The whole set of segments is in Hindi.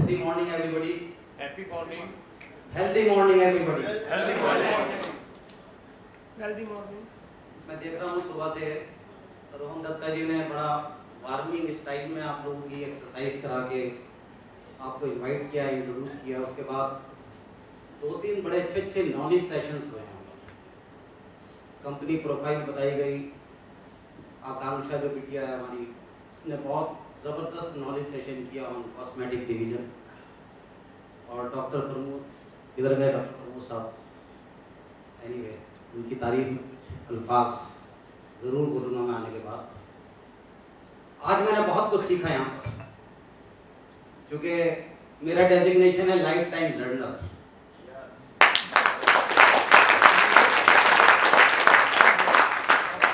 Healthy morning, everybody. Happy morning. Healthy morning, everybody. Healthy morning. Healthy morning. मैं देख रहा हूँ सुबह से रोहन दत्ता जी ने बड़ा वार्मिंग स्टाइल में आप लोगों की एक्सरसाइज करा के आपको इनवाइट किया, इंट्रोड्यूस किया। उसके बाद 2-3 बड़े अच्छे नॉलेज सेशंस हुए हैं। कंपनी प्रोफाइल बताई गई। आकांक्षा जो बिटिया है हमारी, उसने बहुत ज़बरदस्त नॉलेज सेशन किया ऑन कॉस्मेटिक डिवीजन। और डॉक्टर प्रमोद, इधर गए डॉक्टर प्रमोद साहब, एनीवे उनकी तारीफ में कुछ अल्फाज ज़रूर बोलूँगा मैं आने के बाद। आज मैंने बहुत कुछ सीखा यहाँ पर, क्योंकि मेरा डेजिग्नेशन है लाइफ टाइम लर्नर।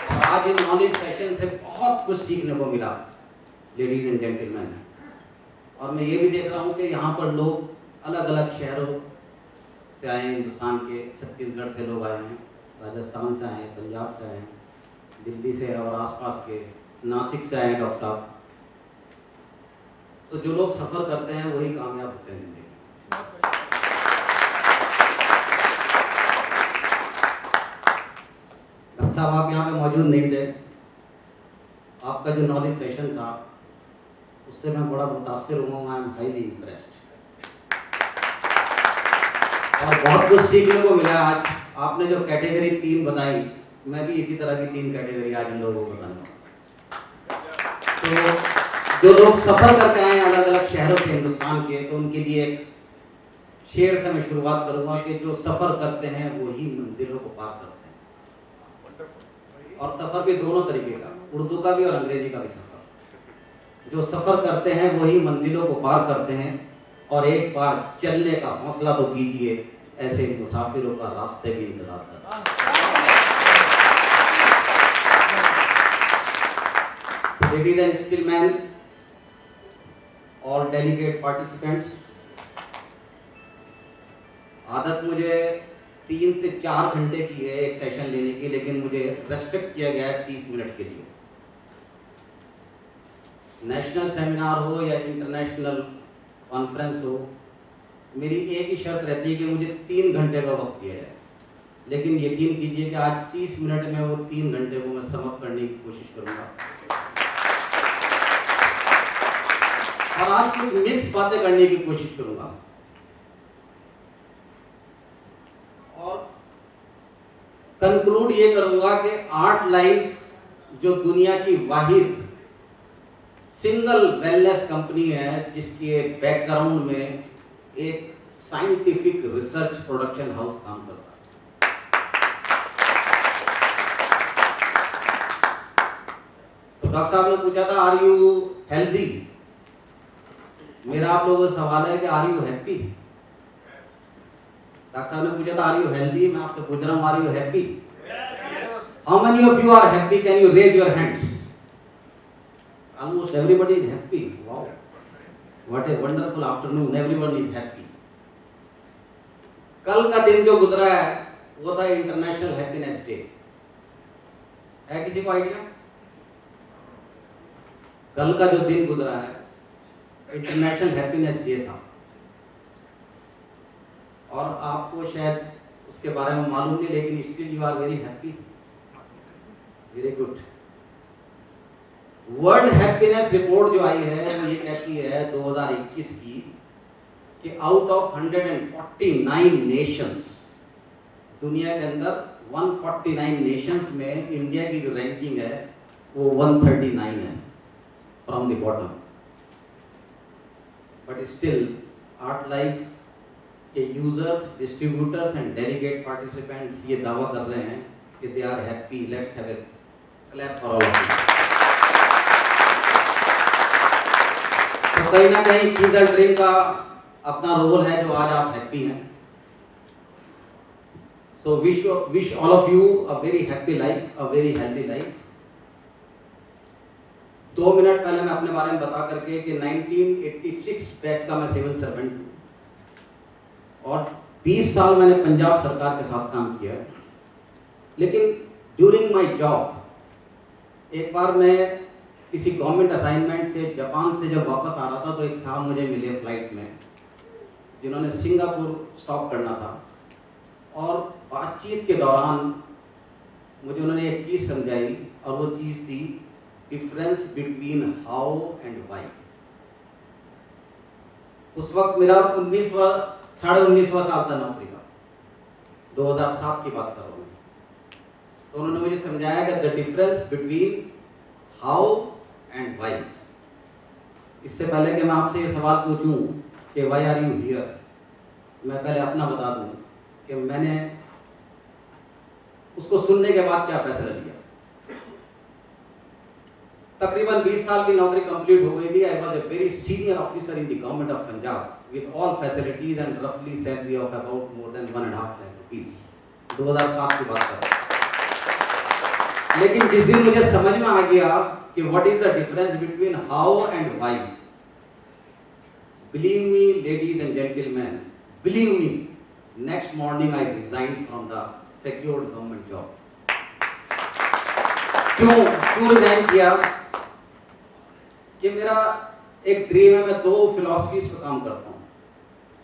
और आज इन नॉलेज सेशन से बहुत कुछ सीखने को मिला लेडीज एंड जेंटलमैन। और मैं ये भी देख रहा हूँ कि यहाँ पर लोग अलग अलग शहरों से आए हैं, हिंदुस्तान के, छत्तीसगढ़ से लोग आए हैं, राजस्थान से आए हैं, पंजाब से आए हैं, दिल्ली से और आसपास के, नासिक से आए हैं डॉक्टर साहब। तो जो लोग सफ़र करते हैं वही कामयाब होते हैं जिंदगी। डॉक्टर साहब आप यहाँ पे मौजूद नहीं थे, आपका जो नॉलेज सेशन था उससे मैं बड़ा मुतासिर हुआ। आई एम हाईली इम्प्रेस्ड और बहुत कुछ सीखने को मिला। आज आपने जो कैटेगरी 3 बताई, मैं भी इसी तरह की 3 कैटेगरी आज इन लोगों को बताऊंगा। तो जो लोग सफ़र करके आए हैं अलग अलग शहरों से हिंदुस्तान के, तो उनके लिए एक शेर से मैं शुरुआत करूंगा कि जो सफ़र करते हैं वही मंजिलों को पार करते हैं। और सफ़र भी दोनों तरीके का, उर्दू का भी और अंग्रेजी का भी सफ़र। जो सफ़र करते हैं वही मंजिलों को पार करते हैं। और एक बार चलने का हौसला तो कीजिए, ऐसे मुसाफिरों का रास्ते भी इंतजार करता है। Ladies and gentleman, all delegate participants, आदत मुझे 3 से 4 घंटे की है एक सेशन लेने की, लेकिन मुझे रेस्ट्रिक्ट किया गया है 30 मिनट के लिए। नेशनल सेमिनार हो या इंटरनेशनल कॉन्फ्रेंस हो, मेरी एक ही शर्त रहती है कि मुझे 3 घंटे का वक्त दिया जाए। लेकिन यकीन कीजिए कि आज 30 मिनट में वो 3 घंटे को मैं समाप्त करने की कोशिश करूंगा। और आज कुछ मिक्स बातें करने की कोशिश करूंगा। और कंक्लूड ये करूंगा कि आर्ट लाइफ जो दुनिया की वाहिद सिंगल वेलनेस कंपनी है, जिसके बैकग्राउंड में एक साइंटिफिक रिसर्च प्रोडक्शन हाउस काम करता है। तो डॉक्टर साहब ने पूछा था आर यू हेल्दी। मेरा आप लोगों से सवाल है कि आर यू हैप्पी। डॉक्टर साहब ने पूछा था आर यू हेल्दी, मैं आपसे पूछ रहा हूं are you happy. How many of you are happy? Can you raise your hands? Almost everybody is happy. Wow, what a wonderful afternoon. Everyone is happy. कल का दिन जो गुजरा है वो था इंटरनेशनल हैप्पीनेस डे। है किसी को आइडिया? कल का जो दिन गुजरा है इंटरनेशनल हैप्पीनेस डे था। और आपको शायद उसके बारे में मालूम नहीं, लेकिन still you are very happy. Very good. World happiness report जो आई है वो ये कहती है 2021 की कि आउट ऑफ 149 नेशंस, दुनिया के अंदर 149 नेशंस में इंडिया की जो रैंकिंग है वो 139 है, from the bottom. But still art life के users, distributors and delegate participants ये दावा कर रहे हैं कि they are happy. Let's have a clap for all of you. तो कहीं ना कहीं ईट ड्रिंक का अपना रोल है जो आज आप हैप्पी हैं। So wish all of you a very happy life, a very healthy life. 2 minute पहले मैं अपने बारे में बता करके कि 1986 बैच का मैं सिविल सर्वेंट हूँ और 20 साल मैंने पंजाब सरकार के साथ काम किया। लेकिन ड्यूरिंग माय जॉब एक बार मैं किसी गवर्नमेंट असाइनमेंट से जापान से जब वापस आ रहा था तो एक साहब मुझे मिले फ्लाइट में, जिन्होंने सिंगापुर स्टॉप करना था, और बातचीत के दौरान मुझे उन्होंने एक चीज़ समझाई, और वो चीज़ थी difference between how and why. उस वक्त मेरा 19वां साल था नौकरी का, 2007 की बात कर रहा हूँ। तो उन्होंने मुझे समझाया कि the difference between how and why. इससे पहले कि मैं आपसे ये सवाल पूछूं कि वाई आर यू हियर, मैं पहले अपना बता दूं कि मैंने उसको सुनने के बाद क्या फैसला लिया। तकरीबन 20 साल की नौकरी कंप्लीट हो गई थी। I was a very senior officer in the government of Punjab with all facilities and रफली salary of about more than 1.5 lakh rupees. 2007 की बात कर रहा हूं। लेकिन जिस दिन मुझे समझ में आ गया कि what is the difference between how and why, believe me ladies and gentleman, believe me, next morning I resign from the secured government job. क्यों रिजाइन किया? कि मेरा एक ड्रीम है, मैं 2 फिलॉसफीज पे काम करता हूँ।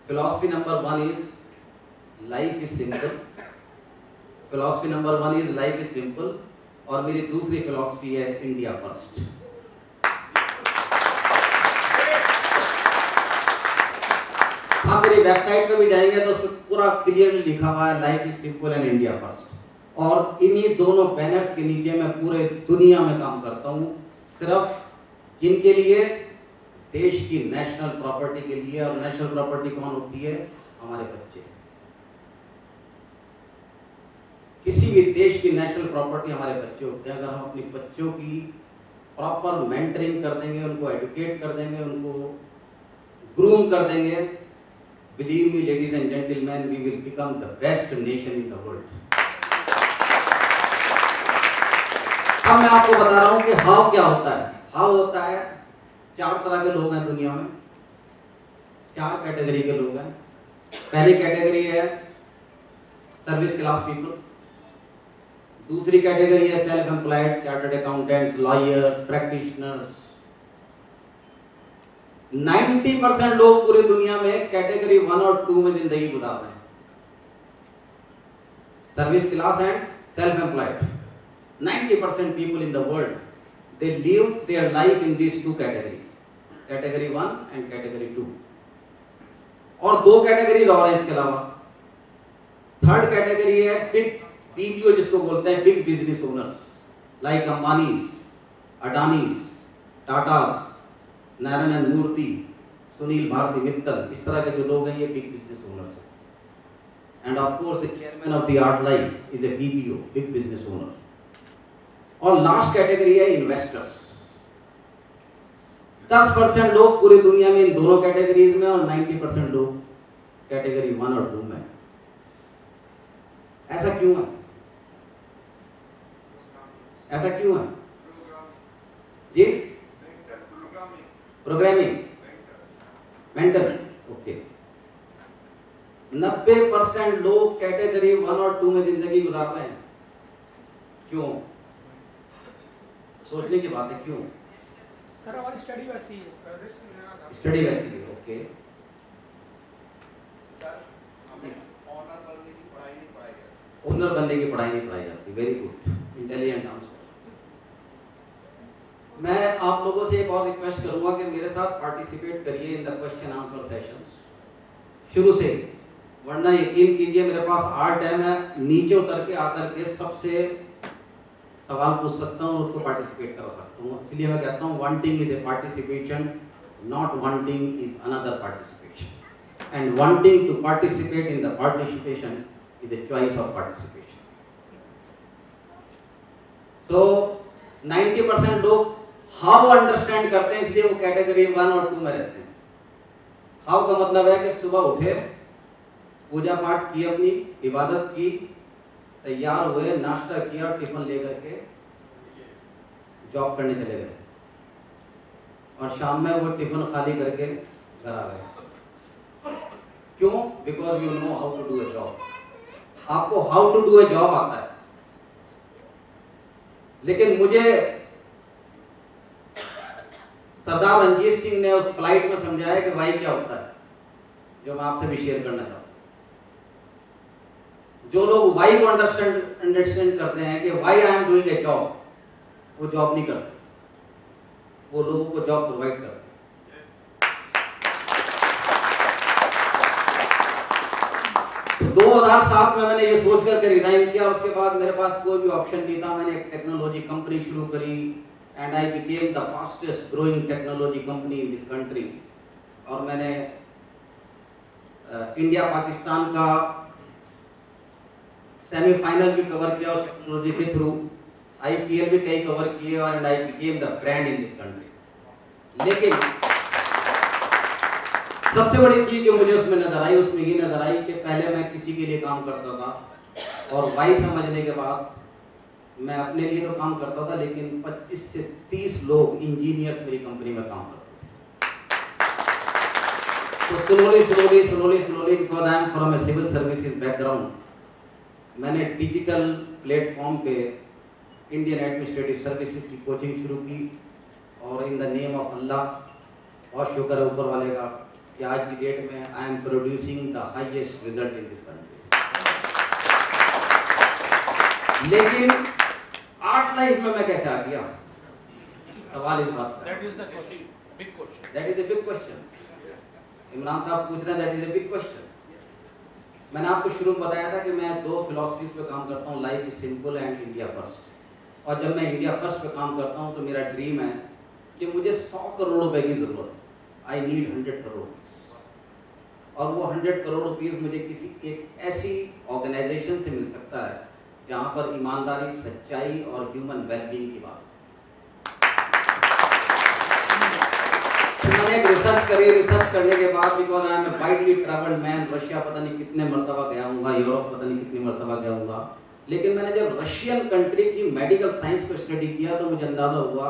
Philosophy number 1 is life is simple, philosophy number 1 is life is simple, और मेरी दूसरी फिलॉसफी है इंडिया फर्स्ट। हाँ, मेरी वेबसाइट पे भी जाएंगे तो उसमें पूरा क्लियरली लिखा हुआ है life is simple and India first. और इन्हीं दोनों बैनर्स के नीचे मैं पूरे दुनिया में काम करता हूँ, सिर्फ किनके लिए? देश की नेशनल प्रॉपर्टी के लिए। और नेशनल प्रॉपर्टी कौन होती है? हमारे बच्चे। किसी भी देश की नेशनल प्रॉपर्टी हमारे बच्चे होते हैं। अगर हम अपने बच्चों की प्रॉपर मेंटरिंग कर देंगे, उनको एजुकेट कर देंगे, उनको ग्रूम कर देंगे, believe me ladies and gentleman, we will become the best nation in the world. अब मैं आपको बता रहा हूं कि हाउ क्या होता है। हाउ होता है, 4 तरह के लोग हैं दुनिया में, 4 कैटेगरी के लोग हैं। पहली कैटेगरी है सर्विस क्लास पीपल, दूसरी कैटेगरी है self employed, chartered accountants, lawyers, practitioners. 90% लोग पूरी दुनिया में कैटेगरी 1 और 2 में जिंदगी गुजार रहे हैं, service class and self employed. 90% people in the world, they live their life in these 2 categories, category 1 and category 2। और 2 कैटेगरीज और है इसके अलावा। थर्ड कैटेगरी है बिग बीबीओ, जिसको बोलते हैं big business owners, like Ambanis, Adanis, Tatas, Narayan Murthy, Sunil Bharti Mittal. इस तरह के जो लोग हैं ये बिग बिजनेस ओनर्स हैं। And of course the chairman of the art life is a BBO, big business owner. और लास्ट कैटेगरी है इन्वेस्टर्स। 10% लोग पूरी दुनिया में इन दोनों कैटेगरीज में, और 90% लोग कैटेगरी 1 और 2 में। ऐसा क्यों है? ऐसा क्यों है जी? Programming, mental, okay. 90% लोग कैटेगरी 1 और 2 में जिंदगी गुजार रहे हैं। क्यों? सोचने की बात है, क्यों? सर हमारी स्टडी वैसी है। स्टडी वैसी है, ओके। सर, हमें ऑनर बनने की पढ़ाई नहीं पढ़ाई जाती। ओनर बनने की पढ़ाई नहीं पढ़ाई जाती। Very good, intelligent answer. मैं आप लोगों से एक और रिक्वेस्ट करूंगा कि मेरे साथ पार्टिसिपेट करिए in the question answer sessions शुरू से, वरना यकीन कीजिए मेरे पास 8 टाइम है, नीचे उतर के आकर के सबसे सवाल पूछ सकता हूँ और उसको पार्टिसिपेट करा सकता हूँ। इसलिए मैं कहता हूँ wanting is a participation, not wanting is another participation, and wanting to participate in the participation is a choice of participation. So 90% लोग हाउ अंडरस्टैंड करते हैं, इसलिए वो कैटेगरी 1 और 2 में रहते हैं। हाउ का मतलब है कि सुबह उठे, पूजा पाठ की, अपनी इबादत की, तैयार हुए, नाश्ता किया, टिफिन लेकर के जॉब करने चले गए, और शाम में वो टिफिन खाली करके घर आ गए। क्यों? Because you know how to do a job. आपको how to do a job आता है। लेकिन मुझे सरदार रणजीत सिंह ने उस फ्लाइट में समझाया कि वाई क्या होता है, जो मैं आपसे भी शेयर करना चाहता हूँ। जो लोग वाई को अंडरस्टैंड करते हैं कि why I am doing a job, वो जॉब नहीं करते, वो लोगों को जॉब प्रोवाइड करते हैं। 2007 में मैंने ये सोच करके रिजाइन किया। उसके बाद मेरे पास कोई भी ऑप्शन नहीं था। मैंने एक टेक्नोलॉजी कंपनी शुरू करी and I became the fastest growing technology company in this country. और मैंने इंडिया पाकिस्तान का सेमीफाइनल भी कवर किया उस टेक्नोलॉजी के थ्रू, आईपीएल भी कई कवर किए और I became the brand in this country. लेकिन सबसे बड़ी चीज जो मुझे उसमें नजर आई, उसमें ये नजर आई कि पहले मैं किसी के लिए काम करता था और वाई समझने के बाद मैं अपने लिए तो काम करता था, लेकिन 25 से 30 लोग इंजीनियर्स मेरी कंपनी में काम करते थे। तो slowly because I am from a civil services background, मैंने डिजिटल प्लेटफॉर्म पे इंडियन एडमिनिस्ट्रेटिव सर्विसेज की कोचिंग शुरू की। और in the name of Allah, बहुत शुक्र है ऊपर वाले का कि आज की डेट में I am producing the highest result in this country. लेकिन आर्ट लाइफ में मैं कैसे आ गया, सवाल इस बात का। That is the question, big question. That is a big question. Imran साहब पूछ रहे हैं, that is a big question. मैंने आपको शुरू में बताया था कि मैं 2 फिलॉसफीज पे काम करता हूँ, life is simple and India first. और जब मैं इंडिया फर्स्ट पे काम करता हूँ तो मेरा ड्रीम है कि मुझे 100 करोड़ रुपए की जरूरत है। आई नीड 100 करोड़ रुपीज। और वो 100 करोड़ रुपीज मुझे किसी एक ऐसी ऑर्गेनाइजेशन से मिल सकता है जहां पर ईमानदारी, सच्चाई और ह्यूमन वेलबींग की बात। तो मैंने एक रिसर्च करी। रिसर्च करने के बाद because I am a widely travelled man, Russia पता नहीं कितने मरतबा गया हूँगा, यूरोप पता नहीं कितनी मरतबा गया हूँगा, लेकिन मैंने जब रशियन कंट्री की मेडिकल साइंस को स्टडी किया तो मुझे अंदाजा हुआ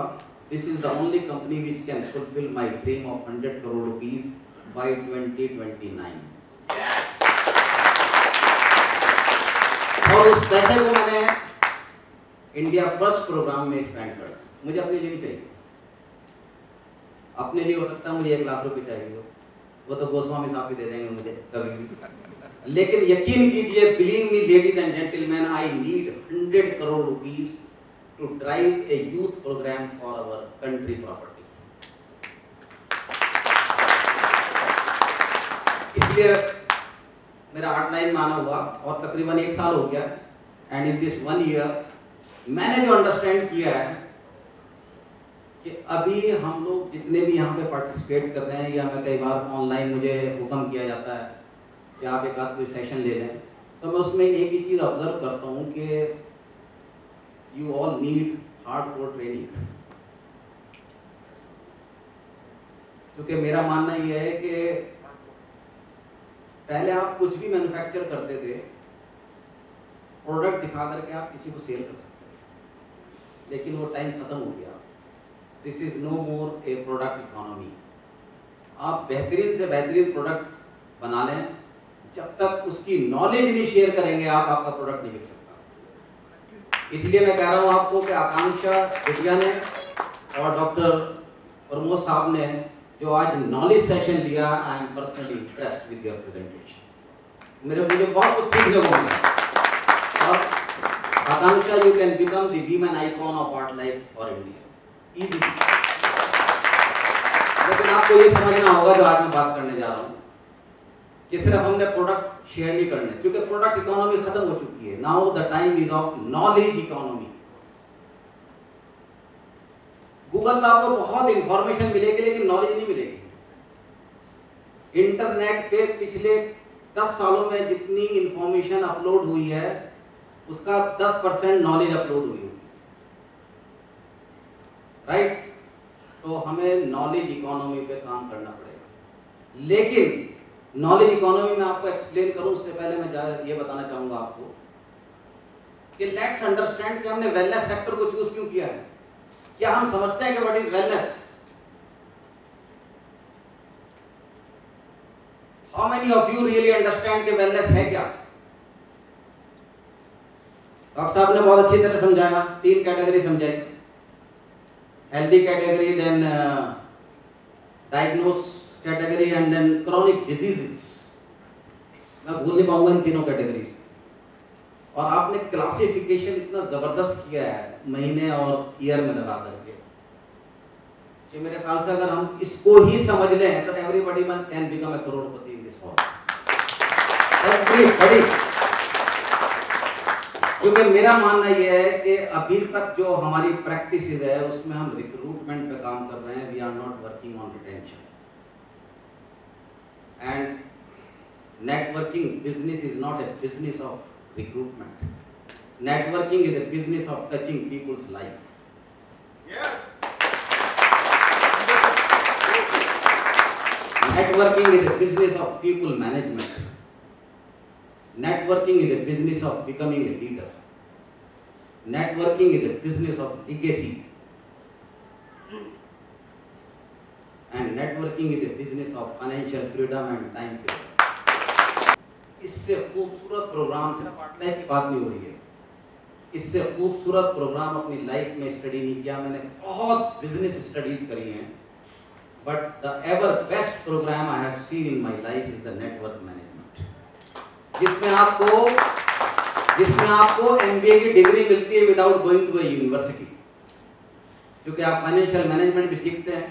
this is the only company which can fulfil my dream of 100 crore rupees by 2029। और उस पैसे को मैंने इंडिया फर्स्ट प्रोग्राम में स्पेंड कर। मुझे अपने लिए नहीं चाहिए, अपने लिए हो सकता है मुझे 1 लाख रुपए चाहिए, वो तो गोस्वामी साहब भी दे देंगे मुझे कभी भी। लेकिन यकीन कीजिए, believe me ladies and gentleman, I need 100 crore rupees to drive a youth programme for our country property. इसलिए मेरा आउटलाइन माना हुआ और तकरीबन 1 साल हो गया। एंड इन दिस 1 ईयर मैंने जो अंडरस्टैंड किया है कि अभी हम लोग जितने भी यहाँ पे पार्टिसिपेट कर रहे हैं, या मैं कई बार ऑनलाइन मुझे हुक्म किया जाता है कि आप एक आध कोई सेशन ले लें, तो मैं उसमें एक ही चीज़ ऑब्जर्व करता हूँ कि you all need hardcore training. क्योंकि मेरा मानना यह है कि पहले आप कुछ भी मैन्युफैक्चर करते थे, प्रोडक्ट दिखा करके आप किसी को सेल कर सकते थे, लेकिन वो टाइम खत्म हो गया। This is no more a product economy. आप बेहतरीन से बेहतरीन प्रोडक्ट बना लें, जब तक उसकी नॉलेज नहीं शेयर करेंगे आप, आपका प्रोडक्ट नहीं बिक सकता। इसलिए मैं कह रहा हूँ आपको कि आकांक्षा बिटिया ने और डॉक्टर प्रमोद साहब ने जो आज नॉलेज सेशन लिया, I am personally impressed with your presentation. मुझे बहुत कुछ सीखने को मिला। और Akanksha, you can become the women icon of art life for India easily. लेकिन आपको ये समझना होगा जो आज मैं बात करने जा रहा हूँ, कि सिर्फ हमने प्रोडक्ट शेयर नहीं करने, क्योंकि प्रोडक्ट इकोनॉमी खत्म हो चुकी है। Now the time is of knowledge economy. Google पे आपको बहुत इंफॉर्मेशन मिलेगी, लेकिन नॉलेज नहीं मिलेगी। इंटरनेट पे पिछले 10 सालों में जितनी इंफॉर्मेशन अपलोड हुई है, उसका 10% नॉलेज अपलोड हुई है, राइट? तो हमें नॉलेज इकोनॉमी पे काम करना पड़ेगा। लेकिन नॉलेज इकोनॉमी में आपको एक्सप्लेन करूं उससे पहले मैं ये बताना चाहूंगा आपको कि लेट्स अंडरस्टैंड कि हमने वेलनेस सेक्टर को चूज क्यों किया है। क्या हम समझते हैं कि what is wellness? How many of you really understand कि वेलनेस है क्या? डॉक्टर साहब ने बहुत अच्छी तरह समझाया, 3 कैटेगरी समझाई, healthy category, then diagnose category and then chronic diseases, मैं भूल नहीं पाऊंगा इन तीनों कैटेगरीज। और आपने क्लासिफिकेशन इतना जबरदस्त किया है महीने और ईयर में लगा करके कि मेरे ख्याल से अगर हम इसको ही समझ लें तो everybody can become a Crorepati in this world, everybody. क्योंकि मेरा मानना यह है कि अभी तक जो हमारी प्रैक्टिस है उसमें हम रिक्रूटमेंट पे काम कर रहे हैं, we are not working on retention. And networking business is not a business of recruitment. Networking is a business of touching people's life. Yes. Networking is a business of people management. Networking is a business of becoming a leader. Networking is a business of legacy. And networking is a business of financial freedom and time freedom. इससे खूबसूरत प्रोग्राम सिर्फ पढ़ने की बात नहीं हो रही है, इससे खूबसूरत प्रोग्राम अपनी लाइफ में स्टडी नहीं किया मैंने। बहुत बिजनेस स्टडीज करी हैं, but the ever best programme I have seen in my life is the network management, जिसमें आपको एमबीए की डिग्री मिलती है without going to a university. क्योंकि आप फाइनेंशियल मैनेजमेंट भी सीखते हैं,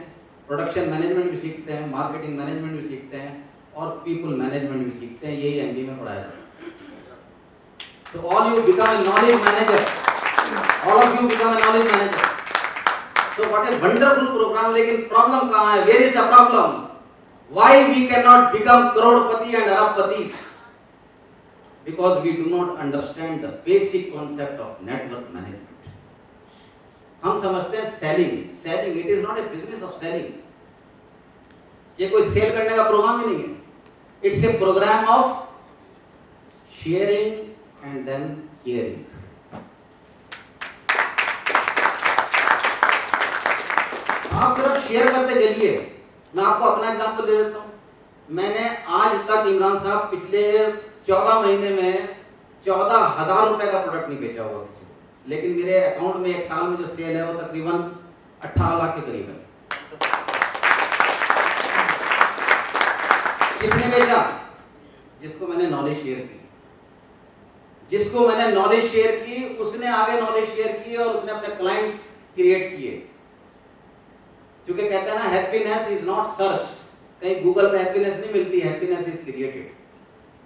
प्रोडक्शन मैनेजमेंट भी सीखते हैं, मार्केटिंग मैनेजमेंट भी सीखते हैं और पीपल मैनेजमेंट भी सीखते हैं। यही एमबीए में पढ़ाया जाता है। तो all you become a knowledge manager, all of you become a knowledge manager. तो व्हाट ए वंडरफुल प्रोग्राम। लेकिन प्रॉब्लम कहाँ है? Where is the problem? Why we can not become करोड़पति एंड अरबपति? Because we do not understand the basic concept of network management. हम समझते हैं selling, it is not a business of selling. ये कोई सेल करने का प्रोग्राम ही नहीं है। It's a programme of sharing and then caring. आप सिर्फ शेयर करते चलिए। मैं आपको अपना एग्जांपल दे देता हूं। मैंने आज तक इमरान साहब पिछले 14 महीने में 14,000 रुपए का प्रोडक्ट नहीं बेचा हुआ किसी को, लेकिन मेरे अकाउंट में एक साल में जो सेल है वो तकरीबन 18 लाख के करीब है। किसने बेचा? जिसको मैंने नॉलेज शेयर की। जिसको मैंने नॉलेज शेयर की उसने आगे नॉलेज शेयर की और उसने अपने क्लाइंट क्रिएट किए। क्योंकि कहते हैं ना, हैप्पीनेस इज नॉट सर्च्ड। कहीं गूगल पे हैप्पीनेस नहीं मिलती, हैप्पीनेस इज क्रिएटेड,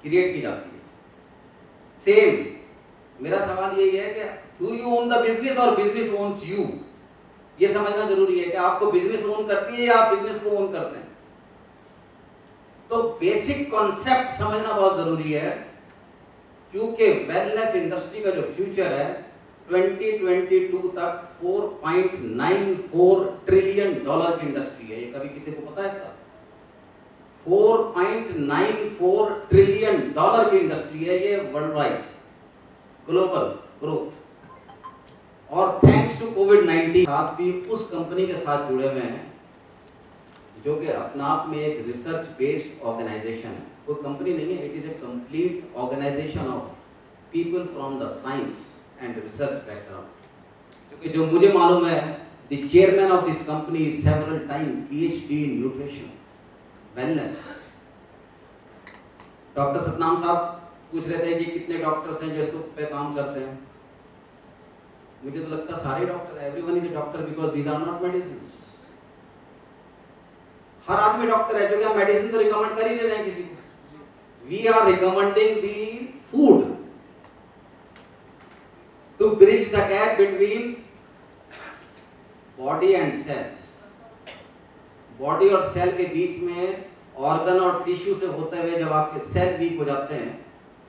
क्रिएट की जाती है। सेम मेरा सवाल यही है कि do you own the business और बिजनेस ओन्स यू? ये समझना जरूरी है कि आपको बिजनेस ओन करती है या आप बिजनेस को ओन करते हैं। तो बेसिक कॉन्सेप्ट समझना बहुत जरूरी है, क्योंकि वेलनेस इंडस्ट्री का जो फ्यूचर है 2022 तक $4.94 ट्रिलियन की इंडस्ट्री है। ये कभी किसी को पता है इसका? 4.94 ट्रिलियन की इंडस्ट्री है ये वर्ल्ड वाइड, ग्लोबल ग्रोथ। और थैंक्स टू कोविड-19 साथ भी उस कंपनी के साथ जुड़े हुए हैं जो कि अपना आप में एक रिसर्च बेस्ड ऑर्गेनाइजेशन है। कोई कंपनी नहीं है, it is a complete organization of people from the science and research background. क्योंकि जो मुझे मालूम है, the chairman of this company is several time PhD in nutrition wellness. Doctor Satnam साहब पूछ रहे थे कि कितने डॉक्टर्स हैं जो इसको पे काम करते हैं। मुझे तो लगता है सारे doctor, everyone is a doctor because these are not medicines. हर आदमी डॉक्टर है, क्योंकि हम मेडिसिन तो रिकमेंड कर ही नहीं रहे हैं किसी को। We are recommending the food to bridge the gap between body and cells. Body और सेल के बीच में ऑर्गन और टिश्यू से होते हुए जब आपके सेल वीक हो जाते हैं,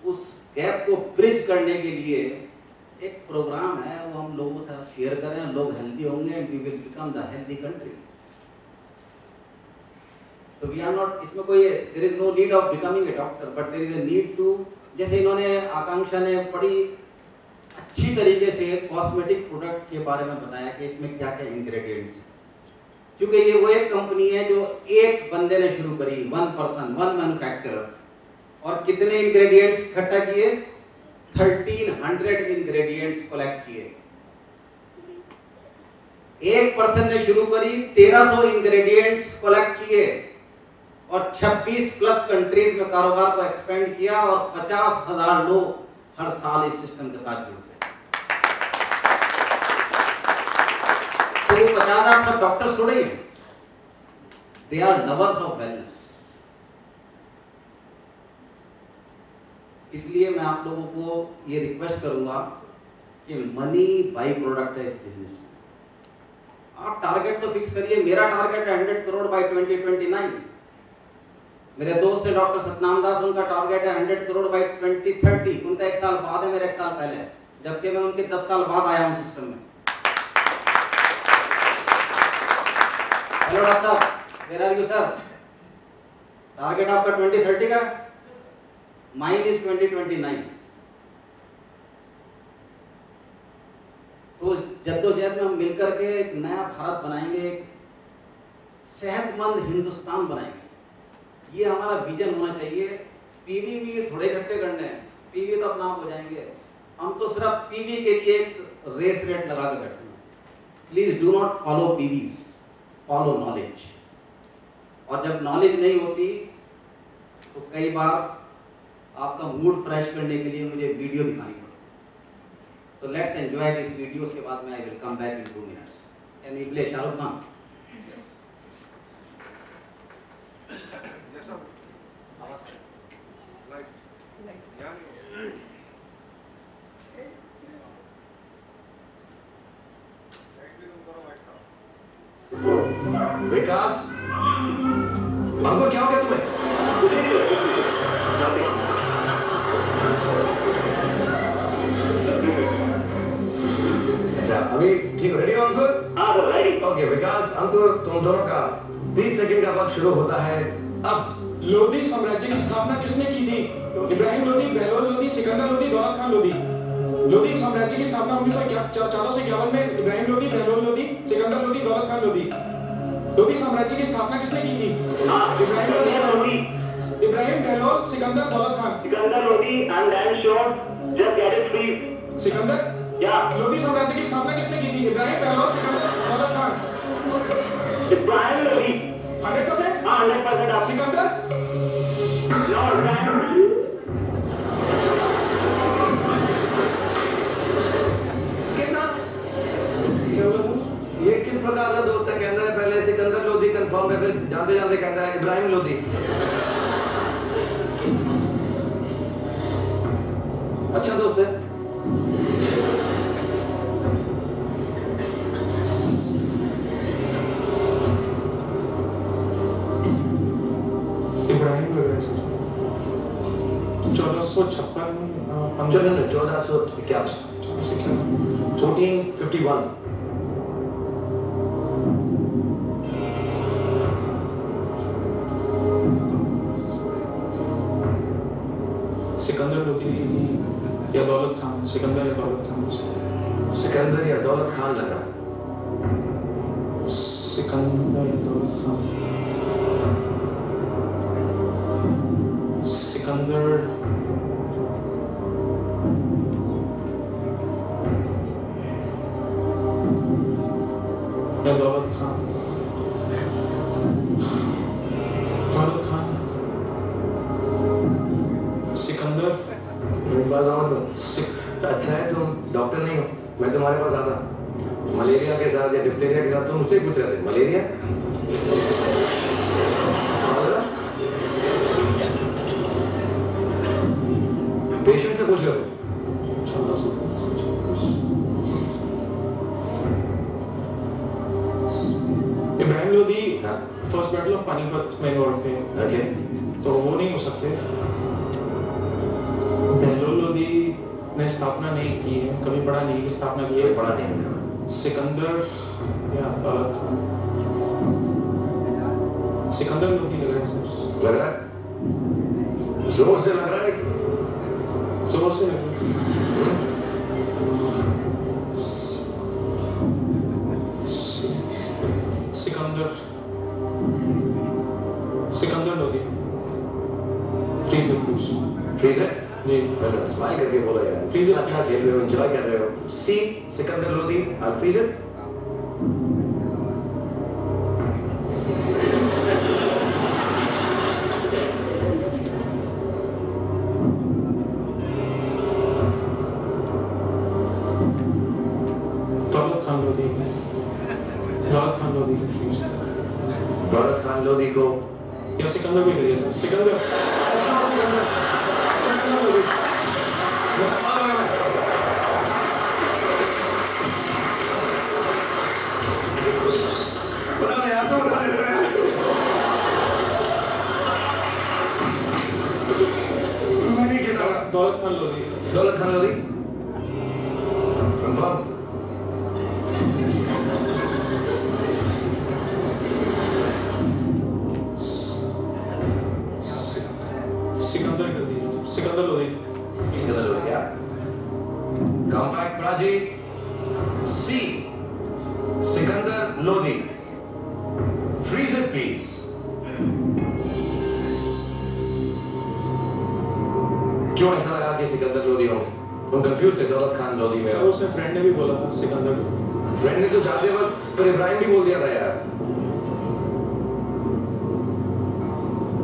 उस गैप को ब्रिज करने के लिए एक प्रोग्राम है, वो हम लोगों के साथ शेयर करें। लोग हेल्दी होंगे and we will become the healthy country. तो वी आर नॉट, इसमें कोई there is no need of becoming a doctor, but there is a need to, जैसे इन्होंने आकांक्षा ने बड़ी अच्छी तरीके से कॉस्मेटिक प्रोडक्ट के बारे में बताया कि इसमें क्या क्या इंग्रेडिएंट्स हैं। क्योंकि ये वो एक कंपनी है जो एक बंदे ने शुरू करी, वन पर्सन, वन मैन्युफैक्चरर, और कितने इंग्रेडिएंट्स इकट्ठा किए? 1300 इंग्रेडिएंट्स कलेक्ट किए। एक पर्सन ने शुरू करी, 1300 इंग्रेडिएंट्स कलेक्ट किए और 26 प्लस कंट्रीज में कारोबार को एक्सपेंड किया और 50,000 लोग हर साल इस सिस्टम के साथ जुड़ते हैं। तो वो 50,000 सब डॉक्टर्स थोड़े ही हैं, they are lovers of wellness. इसलिए मैं आप लोगों को ये रिक्वेस्ट करूंगा कि मनी बाई प्रोडक्ट है इस बिजनेस में। आप टारगेट तो फिक्स करिए, मेरा टारगेट है 100 करोड़ बाय 2029। मेरे दोस्त है डॉक्टर सतनाम दास, उनका टारगेट है 100 करोड़ बाय 2030। उनका 1 साल बाद है, मेरा 1 साल पहले है, जबकि मैं उनके 10 साल बाद आया हूं सिस्टम में। हेलो डॉक्टर साहब, where are you sir? Target आपका 2030 का, माइन इज 2029। तो जद्दोजहद में हम मिलकर के एक नया भारत बनाएंगे, एक सेहतमंद हिंदुस्तान बनाएंगे। ये हमारा विजन होना चाहिए। पीवी भी थोड़े इकट्ठे करने हैं, पीवी तो अपना आप हो जाएंगे, हम तो सिर्फ पीवी के लिए एक रेस रेट लगा के बैठे हैं। Please do not follow PVs, follow knowledge. और जब नॉलेज नहीं होती तो कई बार आपका मूड फ्रेश करने के लिए मुझे वीडियो दिखानी पड़ती है। तो लेट्स एंजॉय दिस वीडियो, उसके बाद में I will come back in 2 minutes. Can we play Shahrukh Khan? Vikas, Ankur क्या हो गया तुम्हें? अच्छा, अभी ठीक, रेडी हो अंकुर? हाँ रेडी। ओके विकास, अंकुर, तुम दोनों का 30 सेकंड का वक्त शुरू होता है अब। लोधी साम्राज्य की स्थापना किसने की थी? इब्राहिम लोधी, बहलोल लोधी, सिकंदर लोधी, दौलत खान लोधी। लोधी साम्राज्य की स्थापना 1451 में इब्राहिम लोधी, बहलोल लोधी, सिकंदर लोधी, दौलत खान लोधी। लोधी साम्राज्य की स्थापना किसने की थी? इब्राहिम लोधी, इब्राहिम, बहलोल, सिकंदर, दौलत Khan. Sikandar Lodhi, and then short, just get it free. Sikandar? Yeah. Lodhi साम्राज्य की स्थापना किसने की थी? इब्राहिम, बहलोल, सिकंदर, दौलत खान। इब्राहिम लोधी। 100%? हाँ 100% आप। सिकंदर? No, Ibrahim। कितना? ये किस प्रकार का दोस्त है? कहता है पहले सिकंदर लोधी कंफर्म है, फिर जाते जाते कहता है इब्राहिम लोधी। अच्छा दोस्त है। इब्राहिम लोधी 1456 1451 1451। सिकंदर लोधी या दौलत खान? सिकंदर या दौलत खान? सिकंदर या दौलत खान लगा। सिकंदर या दौलत खान? सिकंदर या दौलत खान? दौलत खान, सिकंदर। मेरी बात समझ लो। अच्छा है तुम डॉक्टर नहीं हो, मैं तुम्हारे पास आता मलेरिया के साथ या डिप्थीरिया के साथ, तुम मुझसे पूछ रहे थे मलेरिया। पेशेंट से पूछ रहे हो। Ibrahim Lodhi first battle of Panipat में लौट थे, ओके, तो वो नहीं हो सकते। बहलोल लोधी ने स्थापना नहीं की है, कभी पढ़ा नहीं कि स्थापना की है। पढ़ा नहीं। सिकंदर या दौलत खान? सिकंदर लोधी लग रहा है सर। लग रहा है? जोर से लग रहा है? जोर से लग रहा है। Sikandar, Sikandar Lodhi. Freezer please. Freezer? जी। स्माइल करके बोला यार। फ्रीजर अच्छा खेल रहे हो, एंजॉय कर रहे हो। सी सिकंदर लोधी और फ्रीजर। लोधी दौलत खान लोधी दौलत खान लोधी को या सिकंदर भी करिए सर सिकंदर सिकंदर लोधी बता दे यार, तो बता दे यार। मैं नहीं कहता। दौलत खान लोधी दौलत खान लोधी कंफर्म। सिकंदर कर दीजिए सिकंदर लोधी सिकंदर लोधी क्या? Come back Prachi see Sikandar Lodhi. Freeze it, please. क्यों ऐसा लगा कि सिकंदर लोधी हो? तुम कंफ्यूज थे दौलत खान लोधी में। सर उसने फ्रेंड ने भी बोला था सिकंदर फ्रेंड ने तो जाते वक्त पर इब्राहिम भी बोल दिया था यार।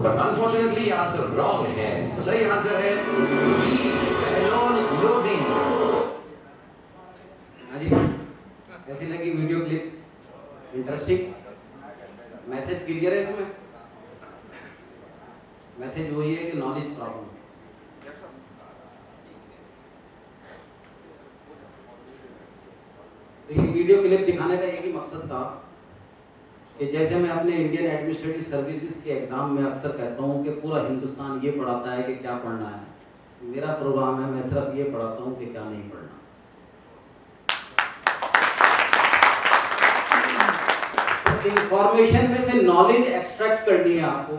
But unfortunately आंसर wrong है। सही आंसर है बहलोल लोधी। हाँ जी, कैसी लगी video clip? Interesting? Message clear है इसमें? मैसेज वही है कि नॉलेज प्रॉब्लम। तो ये वीडियो क्लिप दिखाने का एक ही मकसद था कि जैसे मैं अपने इंडियन एडमिनिस्ट्रेटिव सर्विसेज के एग्जाम में अक्सर कहता हूँ कि पूरा हिंदुस्तान ये पढ़ाता है कि क्या पढ़ना है, मेरा प्रोग्राम है मैं सिर्फ ये पढ़ाता हूँ कि क्या नहीं पढ़ना। इंफॉर्मेशन में से नॉलेज एक्सट्रैक्ट करनी है आपको,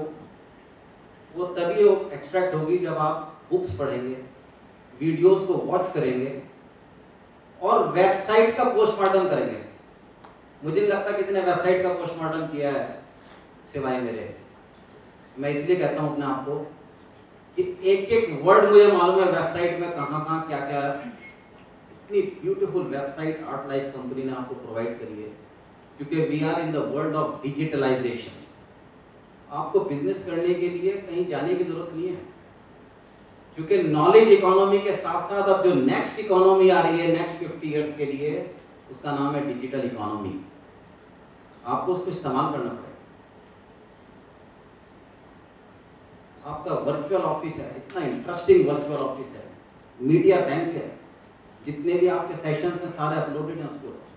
वो तभी एक्सट्रैक्ट होगी जब आप बुक्स पढ़ेंगे, वीडियोस को वॉच करेंगे और वेबसाइट का पोस्टमार्टम करेंगे। मुझे नहीं लगता किसी ने वेबसाइट का पोस्टमार्टम किया है सिवाय मेरे। मैं इसलिए कहता हूं अपने आप को कि एक एक वर्ड मुझे मालूम है वेबसाइट में कहां कहां क्या क्या है। इतनी beautiful website Art Life company ने आपको प्रोवाइड करी है, क्योंकि we are in the world of digitalization. आपको बिजनेस करने के लिए कहीं जाने की जरूरत नहीं है, क्योंकि नॉलेज इकोनॉमी के साथ साथ अब जो नेक्स्ट इकोनॉमी आ रही है नेक्स्ट 50 इयर्स के लिए, उसका नाम है डिजिटल इकोनॉमी। आपको उसको इस्तेमाल करना पड़ेगा। आपका वर्चुअल ऑफिस है, इतना इंटरेस्टिंग वर्चुअल ऑफिस है, मीडिया बैंक है, जितने भी आपके सेशंस हैं सारे अपलोडेड हैं उसके ऊपर।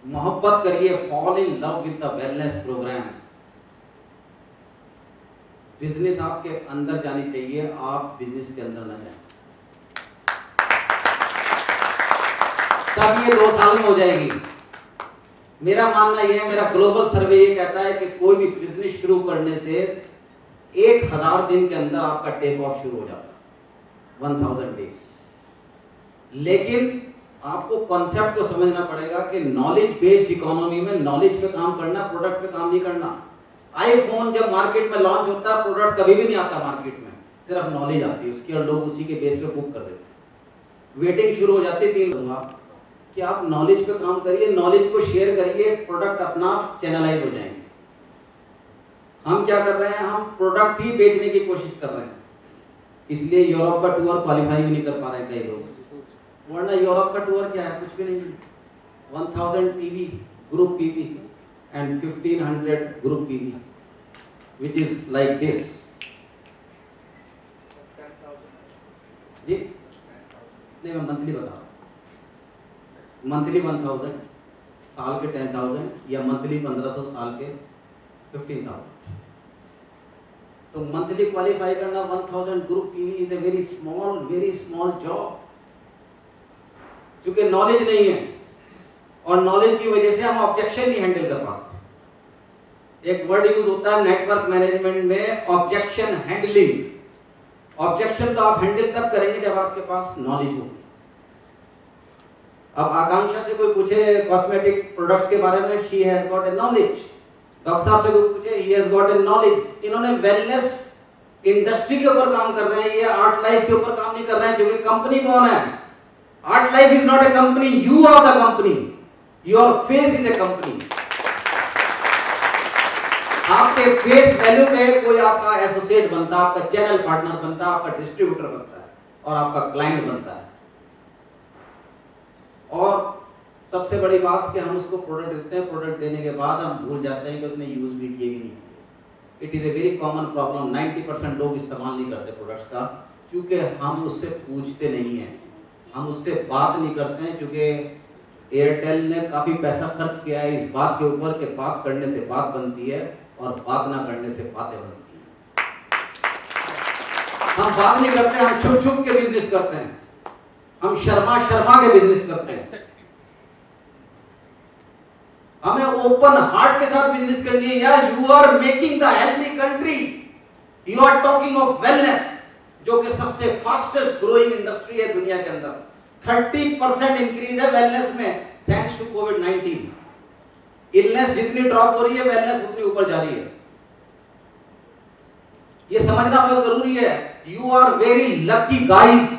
मोहब्बत करिए, fall in love with the wellness programme. Business आपके अंदर जानी चाहिए, आप बिजनेस के अंदर न जाएं, तब ये 2 साल में हो जाएगी। मेरा मानना यह है, मेरा ग्लोबल सर्वे ये कहता है कि कोई भी बिजनेस शुरू करने से 1000 दिन के अंदर आपका टेक ऑफ शुरू हो जाता है, 1000 डेज। लेकिन आपको कॉन्सेप्ट को समझना पड़ेगा कि नॉलेज बेस्ड इकोनॉमी में नॉलेज पे काम करना, प्रोडक्ट पे काम नहीं करना। आईफोन जब मार्केट में लॉन्च होता है, प्रोडक्ट कभी भी नहीं आता मार्केट में, सिर्फ नॉलेज आती है उसकी और लोग उसी के बेस पे बुक कर देते हैं। वेटिंग शुरू हो जाती है। 3 दूंगा कि आप नॉलेज पे काम करिए, नॉलेज को शेयर करिए, प्रोडक्ट अपना चैनलाइज हो जाएंगे। हम क्या कर रहे हैं, हम प्रोडक्ट ही बेचने की कोशिश कर रहे हैं, इसलिए यूरोप का टूर क्वालिफाई भी नहीं कर पा रहे हैं कई लोग। वरना यूरोप का टूर क्या है, कुछ भी नहीं है। 1000 PV group PV and 1500 group PV, which is like this। जी नहीं, मैं मंथली बता रहा हूँ। मंथली 1000, साल के 10,000, या मंथली 1500, साल के 15,000। तो मंथली क्वालिफाई करना 1000 group PV is a very small job, क्योंकि नॉलेज नहीं है और नॉलेज की वजह से हम ऑब्जेक्शन नहीं हैंडल कर पाते। एक वर्ड यूज होता है नेटवर्क मैनेजमेंट में, ऑब्जेक्शन हैंडलिंग। ऑब्जेक्शन तो आप हैंडल तब करेंगे जब आपके पास नॉलेज हो। अब आकांक्षा से कोई पूछे कॉस्मेटिक प्रोडक्ट्स के बारे में, she has got a knowledge. Doctor साहब से कोई पूछे, he has got a knowledge. इन्होंने वेलनेस इंडस्ट्री के ऊपर काम कर रहे हैं, ये आर्ट लाइफ के ऊपर काम नहीं कर रहे हैं, जो कि कंपनी कौन है? Art life is not a company, you are the company, your face is a company. आपके फेस वैल्यू पे कोई आपका एसोसिएट बनता है, आपका चैनल पार्टनर बनता है, आपका डिस्ट्रीब्यूटर बनता है और आपका क्लाइंट बनता है। सबसे बड़ी बात कि हम उसको प्रोडक्ट देते हैं, प्रोडक्ट देने के बाद हम भूल जाते हैं कि उसने यूज़ भी किए कि नहीं। It is a very common problem. 90% लोग इस्तेमाल नहीं करते प्रोडक्ट्स का, क्योंकि हम उससे पूछते नहीं हैं, हम उससे बात नहीं करते हैं। क्योंकि एयरटेल ने काफ़ी पैसा खर्च किया है इस बात के ऊपर कि बात करने से बात बनती है और बात ना करने से बातें बनती हैं। हम बात नहीं करते, हम छुप छुप के बिजनेस करते हैं, हम शर्मा शर्मा के बिजनेस करते हैं। हमें ओपन हार्ट के साथ बिजनेस करनी है। या you are making the healthy country, you are talking of wellness, जो कि सबसे फास्टेस्ट ग्रोइंग इंडस्ट्री है दुनिया के अंदर। 30% इंक्रीज है वेलनेस में थैंक्स टू कोविड-19। इलनेस जितनी ड्रॉप हो रही है, वेलनेस उतनी ऊपर जा रही है। ये समझना बहुत जरूरी है। You are very lucky guys,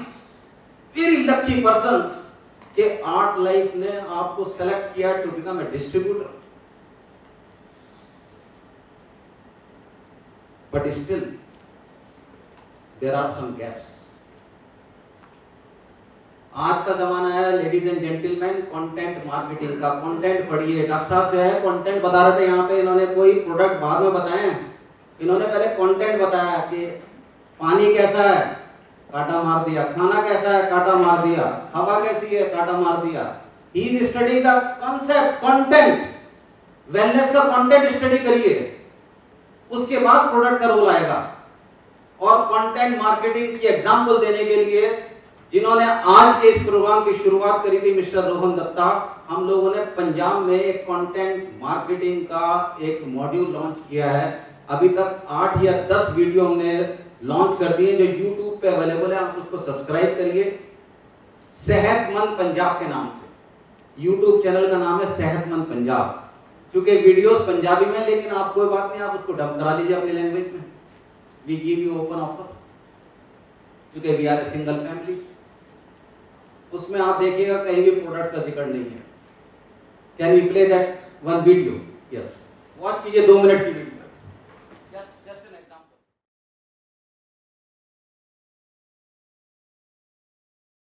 very lucky persons कि आर्ट लाइफ ने आपको सेलेक्ट किया to become a distributor. But still there are some gaps. आज का जमाना है ladies and gentleman content marketing का। कंटेंट पढ़िए। डॉक्टर साहब जो है कंटेंट बता रहे थे यहाँ पे, इन्होंने कोई प्रोडक्ट बाद में बताए, इन्होंने पहले कंटेंट बताया कि पानी कैसा है, काटा मार दिया, खाना कैसा है, काटा मार दिया, हवा कैसी है, काटा मार दिया। He is studying the concept content. Wellness का कंटेंट स्टडी करिए, उसके बाद प्रोडक्ट का रोल आएगा। और कंटेंट मार्केटिंग की एग्जांपल देने के लिए जिन्होंने आज के इस प्रोग्राम की शुरुआत करी थी, मिस्टर रोहन दत्ता, हम लोगों ने पंजाब में एक कंटेंट मार्केटिंग का एक मॉड्यूल लॉन्च किया है। अभी तक 8 या 10 वीडियो हमने लॉन्च कर दिए जो YouTube पे अवेलेबल है। आप उसको सब्सक्राइब करिए, सेहतमंद पंजाब के नाम से। YouTube चैनल का नाम है सेहतमंद पंजाब। क्योंकि वीडियोस पंजाबी में, लेकिन आप कोई बात नहीं, आप उसको डब करा लीजिए अपनी लैंग्वेज में। We give you open offer, क्योंकि we are a single family. उसमें आप देखिएगा कहीं भी प्रोडक्ट का जिक्र नहीं है। Can we play that one video? Yes, watch कीजिए 2 मिनट की वीडियो।